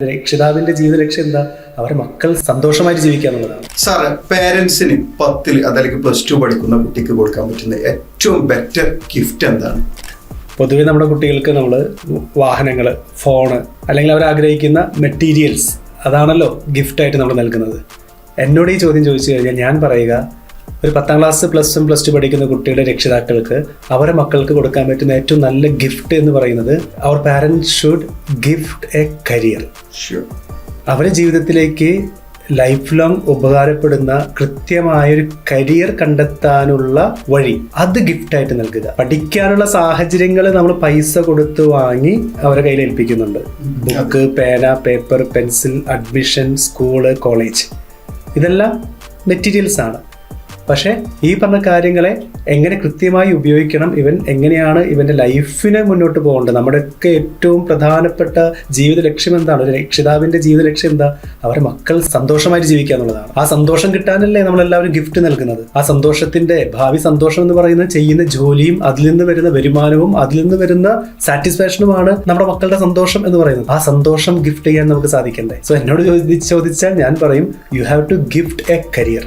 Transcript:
രക്ഷിതാവിന്റെ ജീവിത ലക്ഷ്യം എന്താ? അവരെ മക്കൾ സന്തോഷമായിട്ട് ജീവിക്കുക എന്നുള്ളതാണ്. സാറ്, പേരൻസിന് 10 അതല്ലെങ്കിൽ +2 പഠിക്കുന്ന കുട്ടിക്ക് കൊടുക്കാൻ പറ്റുന്ന ഏറ്റവും ബെറ്റർ ഗിഫ്റ്റ് എന്താണ്? പൊതുവെ നമ്മുടെ കുട്ടികൾക്ക് നമ്മൾ വാഹനങ്ങൾ, ഫോണ്, അല്ലെങ്കിൽ അവർ ആഗ്രഹിക്കുന്ന മെറ്റീരിയൽസ്, അതാണല്ലോ ഗിഫ്റ്റായിട്ട് നമ്മൾ നൽകുന്നത്. എന്നോട് ഈ ചോദ്യം ചോദിച്ചു കഴിഞ്ഞാൽ ഞാൻ പറയുക, ഒരു 10ാം ക്ലാസ് +1 +2 പഠിക്കുന്ന കുട്ടിയുടെ രക്ഷിതാക്കൾക്ക് അവരുടെ മക്കൾക്ക് കൊടുക്കാൻ പറ്റുന്ന ഏറ്റവും നല്ല ഗിഫ്റ്റ് എന്ന് പറയുന്നത് അവർ parents should gift a career. അവരുടെ ജീവിതത്തിലേക്ക് ലൈഫ് ലോങ് ഉപകാരപ്പെടുന്ന കൃത്യമായൊരു കരിയർ കണ്ടെത്താനുള്ള വഴി അത് ഗിഫ്റ്റായിട്ട് നൽകുക. പഠിക്കാനുള്ള സാഹചര്യങ്ങൾ നമ്മൾ പൈസ കൊടുത്ത് വാങ്ങി അവരുടെ കയ്യിൽ ഏൽപ്പിക്കുന്നുണ്ട്. ബുക്ക്, പേന, paper, pencil, admission, school, college, ഇതെല്ലാം മെറ്റീരിയൽസ് ആണ്. പക്ഷേ ഈ പറഞ്ഞ കാര്യങ്ങളെ എങ്ങനെ കൃത്യമായി ഉപയോഗിക്കണം, ഇവൻ എങ്ങനെയാണ് ഇവൻ്റെ ലൈഫിനെ മുന്നോട്ട് പോകേണ്ടത്, നമ്മുടെയൊക്കെ ഏറ്റവും പ്രധാനപ്പെട്ട ജീവിത ലക്ഷ്യം എന്താണ്? ഒരു രക്ഷിതാവിൻ്റെ ജീവിത ലക്ഷ്യം എന്താ? അവരുടെ മക്കൾ സന്തോഷമായിട്ട് ജീവിക്കുക എന്നുള്ളതാണ്. ആ സന്തോഷം കിട്ടാനല്ലേ നമ്മളെല്ലാവരും ഗിഫ്റ്റ് നൽകുന്നത്. ആ സന്തോഷത്തിൻ്റെ ഭാവി സന്തോഷം എന്ന് പറയുന്നത് ചെയ്യുന്ന ജോലിയും അതിൽ നിന്ന് വരുന്ന വരുമാനവും അതിൽ നിന്ന് വരുന്ന സാറ്റിസ്ഫാക്ഷനുമാണ് നമ്മുടെ മക്കളുടെ സന്തോഷം എന്ന് പറയുന്നത്. ആ സന്തോഷം ഗിഫ്റ്റ് ചെയ്യാൻ നമുക്ക് സാധിക്കണ്ടേ? സോ എന്നോട് ചോദിച്ചാൽ ഞാൻ പറയും, you have to gift a career.